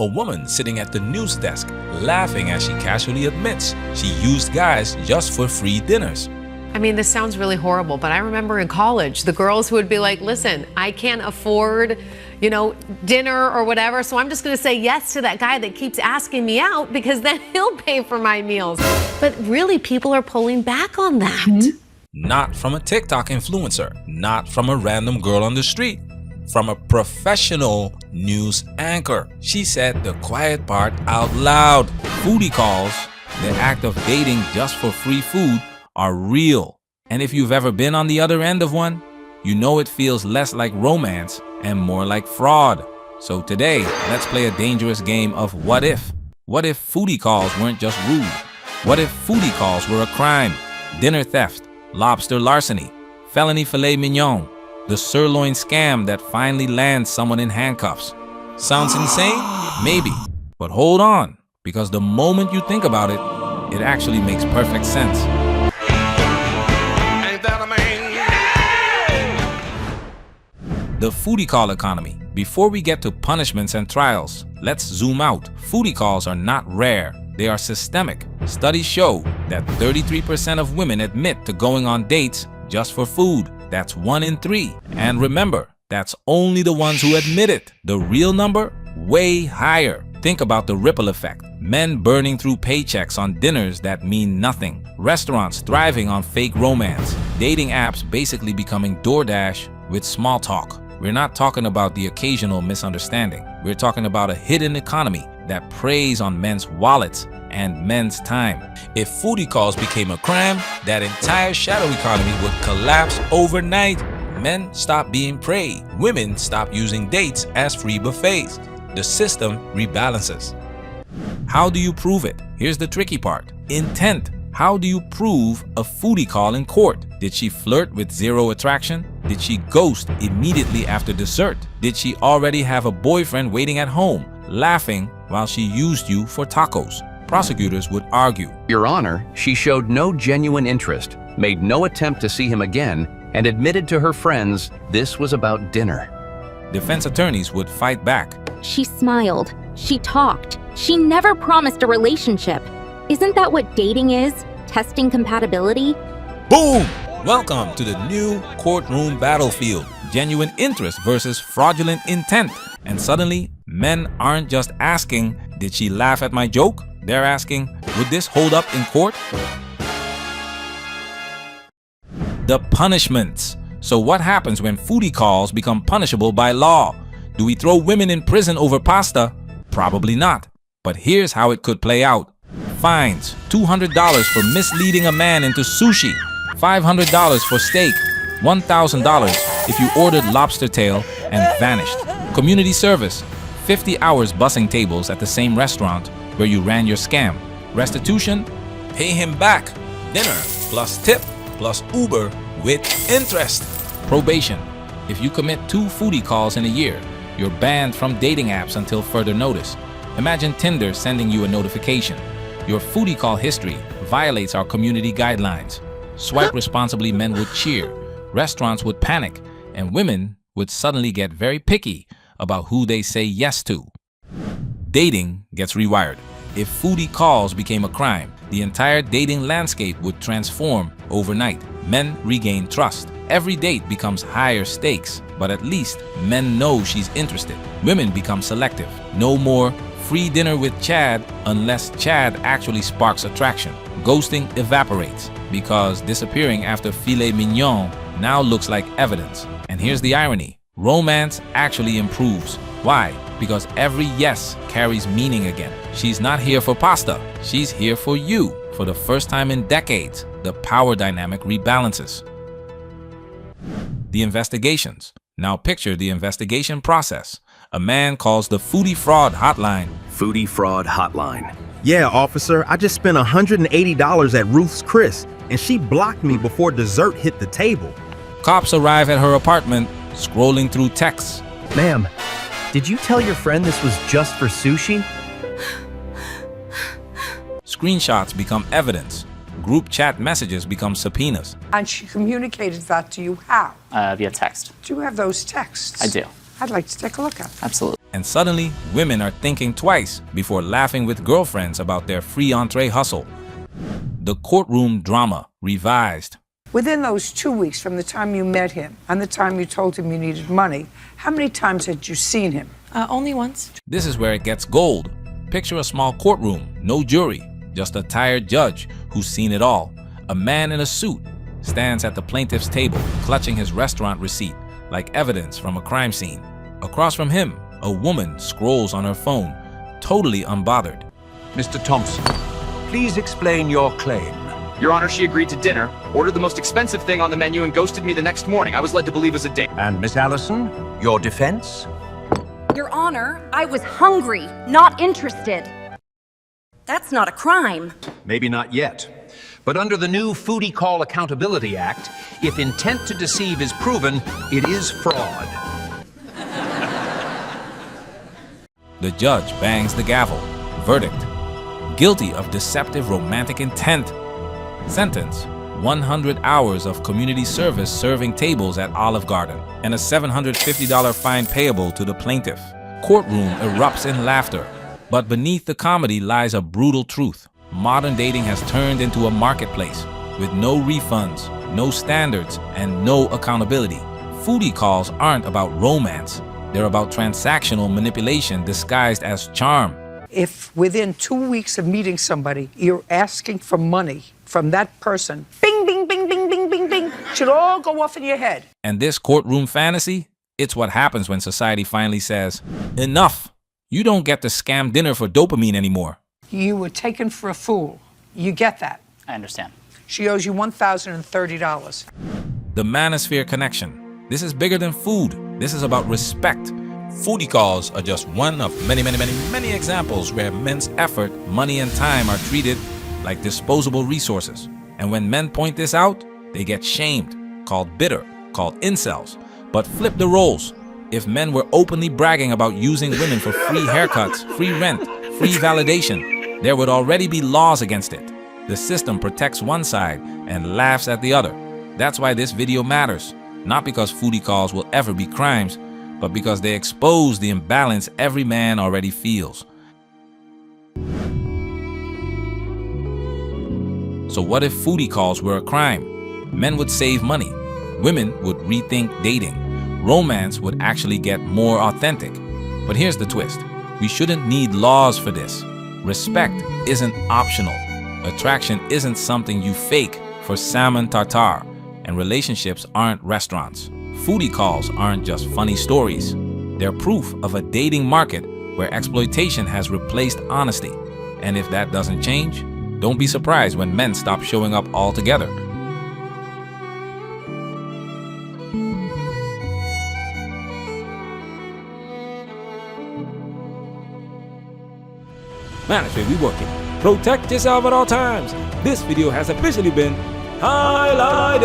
A woman sitting at the news desk laughing as she casually admits she used guys just for free dinners. I mean, this sounds really horrible, but I remember in college, the girls who would be like, listen, I can't afford, dinner or whatever, so I'm just gonna say yes to that guy that keeps asking me out because then he'll pay for my meals. But really, people are pulling back on that. Not from a TikTok influencer, not from a random girl on the street, from a professional news anchor. She said the quiet part out loud. Foodie calls, the act of dating just for free food, are real. And if you've ever been on the other end of one, you know it feels less like romance and more like fraud. So today, let's play a dangerous game of what if. What if foodie calls weren't just rude? What if foodie calls were a crime? Dinner theft, lobster larceny, felony filet mignon, the sirloin scam that finally lands someone in handcuffs. Sounds insane? Maybe. But hold on, because the moment you think about it, it actually makes perfect sense. The foodie call economy. Before we get to punishments and trials, let's zoom out. Foodie calls are not rare. They are systemic. Studies show that 33% of women admit to going on dates just for food. That's 1 in 3. And remember, that's only the ones who admit it. The real number? Way higher. Think about the ripple effect. Men burning through paychecks on dinners that mean nothing. Restaurants thriving on fake romance. Dating apps basically becoming DoorDash with small talk. We're not talking about the occasional misunderstanding. We're talking about a hidden economy that preys on men's wallets and men's time. If foodie calls became a crime, that entire shadow economy would collapse overnight. Men stop being prey. Women stop using dates as free buffets. The system rebalances. How do you prove it? Here's the tricky part. Intent. How do you prove a foodie call in court? Did she flirt with zero attraction? Did she ghost immediately after dessert? Did she already have a boyfriend waiting at home, laughing while she used you for tacos? Prosecutors would argue, Your Honor, she showed no genuine interest, made no attempt to see him again, and admitted to her friends this was about dinner. Defense attorneys would fight back. She smiled. She talked. She never promised a relationship. Isn't that what dating is? Testing compatibility? Boom! Welcome to the new courtroom battlefield. Genuine interest versus fraudulent intent. And suddenly, men aren't just asking, did she laugh at my joke? They're asking, would this hold up in court? The punishments. So what happens when foodie calls become punishable by law? Do we throw women in prison over pasta? Probably not. But here's how it could play out. Fines, $200 for misleading a man into sushi, $500 for steak, $1,000 if you ordered lobster tail and vanished. Community service, 50 hours bussing tables at the same restaurant where you ran your scam. Restitution, pay him back. Dinner plus tip plus Uber with interest. Probation, if you commit 2 foodie calls in a year, you're banned from dating apps until further notice. Imagine Tinder sending you a notification. Your foodie call history violates our community guidelines. Swipe responsibly, men would cheer, restaurants would panic, and women would suddenly get very picky about who they say yes to. Dating gets rewired. If foodie calls became a crime, the entire dating landscape would transform overnight. Men regain trust. Every date becomes higher stakes, but at least men know she's interested. Women become selective. No more free dinner with Chad unless Chad actually sparks attraction. Ghosting evaporates because disappearing after filet mignon now looks like evidence. And here's the irony. Romance actually improves. Why? Because every yes carries meaning again. She's not here for pasta. She's here for you. For the first time in decades, the power dynamic rebalances. The investigations. Now picture the investigation process. A man calls the Foodie Fraud Hotline. Foodie Fraud Hotline. Yeah, officer, I just spent $180 at Ruth's Chris, and she blocked me before dessert hit the table. Cops arrive at her apartment, scrolling through texts. Ma'am, did you tell your friend this was just for sushi? Screenshots become evidence. Group chat messages become subpoenas. And she communicated that to you how? Via text. Do you have those texts? I do. I'd like to take a look at it. Absolutely. And suddenly, women are thinking twice before laughing with girlfriends about their free entree hustle. The courtroom drama revised. Within those 2 weeks from the time you met him and the time you told him you needed money, how many times had you seen him? Only once. This is where it gets gold. Picture a small courtroom, no jury, just a tired judge who's seen it all. A man in a suit stands at the plaintiff's table, clutching his restaurant receipt like evidence from a crime scene. Across from him, a woman scrolls on her phone, totally unbothered. Mr. Thompson, please explain your claim. Your Honor, she agreed to dinner, ordered the most expensive thing on the menu, and ghosted me the next morning. I was led to believe it was a date. And Miss Allison, your defense? Your Honor, I was hungry, not interested. That's not a crime. Maybe not yet. But under the new Foodie Call Accountability Act, if intent to deceive is proven, it is fraud. The judge bangs the gavel. Verdict: guilty of deceptive romantic intent. Sentence: 100 hours of community service serving tables at Olive Garden and a $750 fine payable to the plaintiff. Courtroom erupts in laughter. But beneath the comedy lies a brutal truth. Modern dating has turned into a marketplace with no refunds, no standards, and no accountability. Foodie calls aren't about romance. They're about transactional manipulation disguised as charm. If within 2 weeks of meeting somebody, you're asking for money from that person, bing, bing, bing, bing, bing, bing, bing, should all go off in your head. And this courtroom fantasy, it's what happens when society finally says, enough. You don't get to scam dinner for dopamine anymore. You were taken for a fool. You get that. I understand. She owes you $1,030. The Manosphere connection. This is bigger than food. This is about respect. Foodie calls are just one of many examples where men's effort, money, and time are treated like disposable resources. And when men point this out, they get shamed, called bitter, called incels. But flip the roles. If men were openly bragging about using women for free haircuts, free rent, free validation, there would already be laws against it. The system protects one side and laughs at the other. That's why this video matters. Not because foodie calls will ever be crimes, but because they expose the imbalance every man already feels. So what if foodie calls were a crime? Men would save money. Women would rethink dating. Romance would actually get more authentic. But here's the twist. We shouldn't need laws for this. Respect isn't optional. Attraction isn't something you fake for salmon tartare. And relationships aren't restaurants. Foodie calls aren't just funny stories. They're proof of a dating market where exploitation has replaced honesty. And if that doesn't change, don't be surprised when men stop showing up altogether. Manosphere, we working. Protect yourself at all times. This video has officially been highlighted.